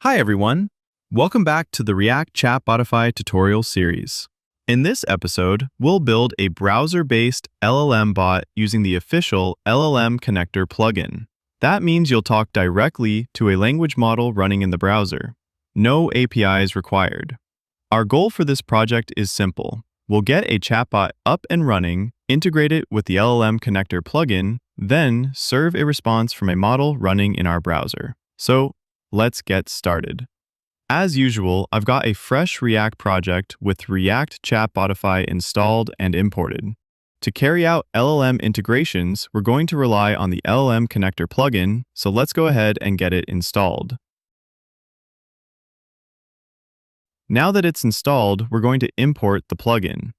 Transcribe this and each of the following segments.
Hi everyone! Welcome back to the React ChatBotify Tutorial Series. In this episode, we'll build a browser-based LLM bot using the official LLM connector plugin. That means you'll talk directly to a language model running in the browser. No APIs required. Our goal for this project is simple. We'll get a chatbot up and running, integrate it with the LLM connector plugin, then serve a response from a model running in our browser. So, let's get started. As usual, I've got a fresh React project with React ChatBotify installed and imported. To carry out LLM integrations, we're going to rely on the LLM connector plugin, so let's go ahead and get it installed. Now that it's installed, we're going to import the plugin.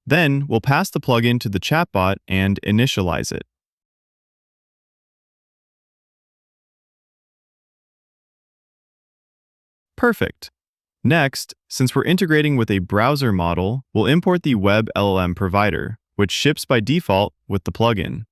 Then, we'll pass the plugin to the chatbot and initialize it. Perfect. Next, since we're integrating with a browser model, we'll import the web LLM provider, which ships by default with the plugin.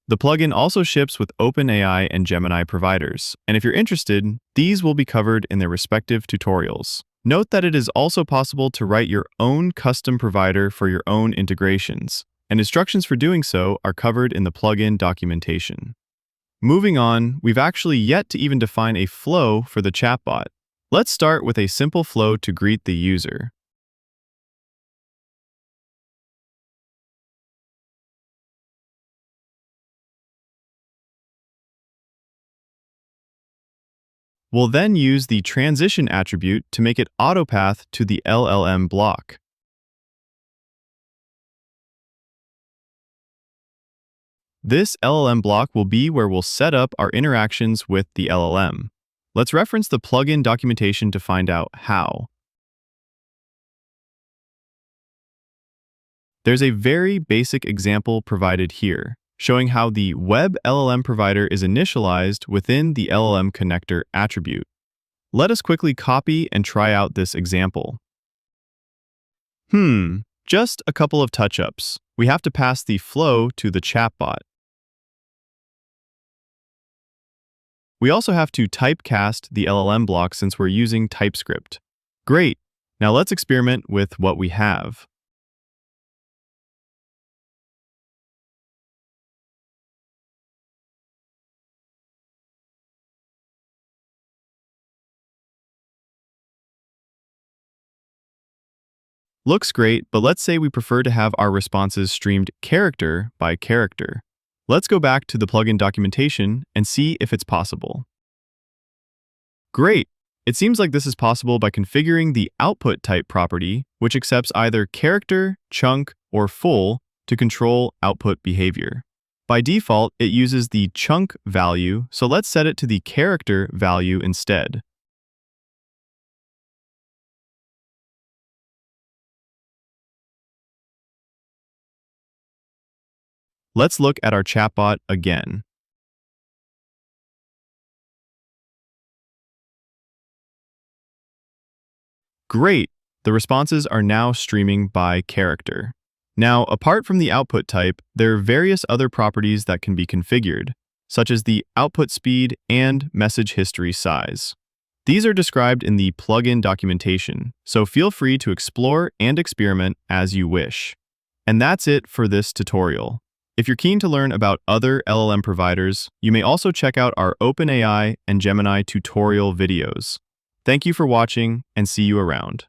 The plugin also ships with OpenAI and Gemini providers, and if you're interested, these will be covered in their respective tutorials. Note that it is also possible to write your own custom provider for your own integrations, and instructions for doing so are covered in the plugin documentation. Moving on, we've actually yet to even define a flow for the chatbot. Let's start with a simple flow to greet the user. We'll then use the transition attribute to make it autopath to the LLM block. This LLM block will be where we'll set up our interactions with the LLM. Let's reference the plugin documentation to find out how. There's a very basic example provided here, showing how the web LLM provider is initialized within the LLM connector attribute. Let us quickly copy and try out this example. Just a couple of touch-ups. We have to pass the flow to the chatbot. We also have to typecast the LLM block since we're using TypeScript. Great! Now let's experiment with what we have. Looks great, but let's say we prefer to have our responses streamed character by character. Let's go back to the plugin documentation and see if it's possible. Great! It seems like this is possible by configuring the output type property, which accepts either character, chunk, or full to control output behavior. By default, it uses the chunk value, so let's set it to the character value instead. Let's look at our chatbot again. Great! The responses are now streaming by character. Now, apart from the output type, there are various other properties that can be configured, such as the output speed and message history size. These are described in the plugin documentation, so feel free to explore and experiment as you wish. And that's it for this tutorial. If you're keen to learn about other LLM providers, you may also check out our OpenAI and Gemini tutorial videos. Thank you for watching, and see you around.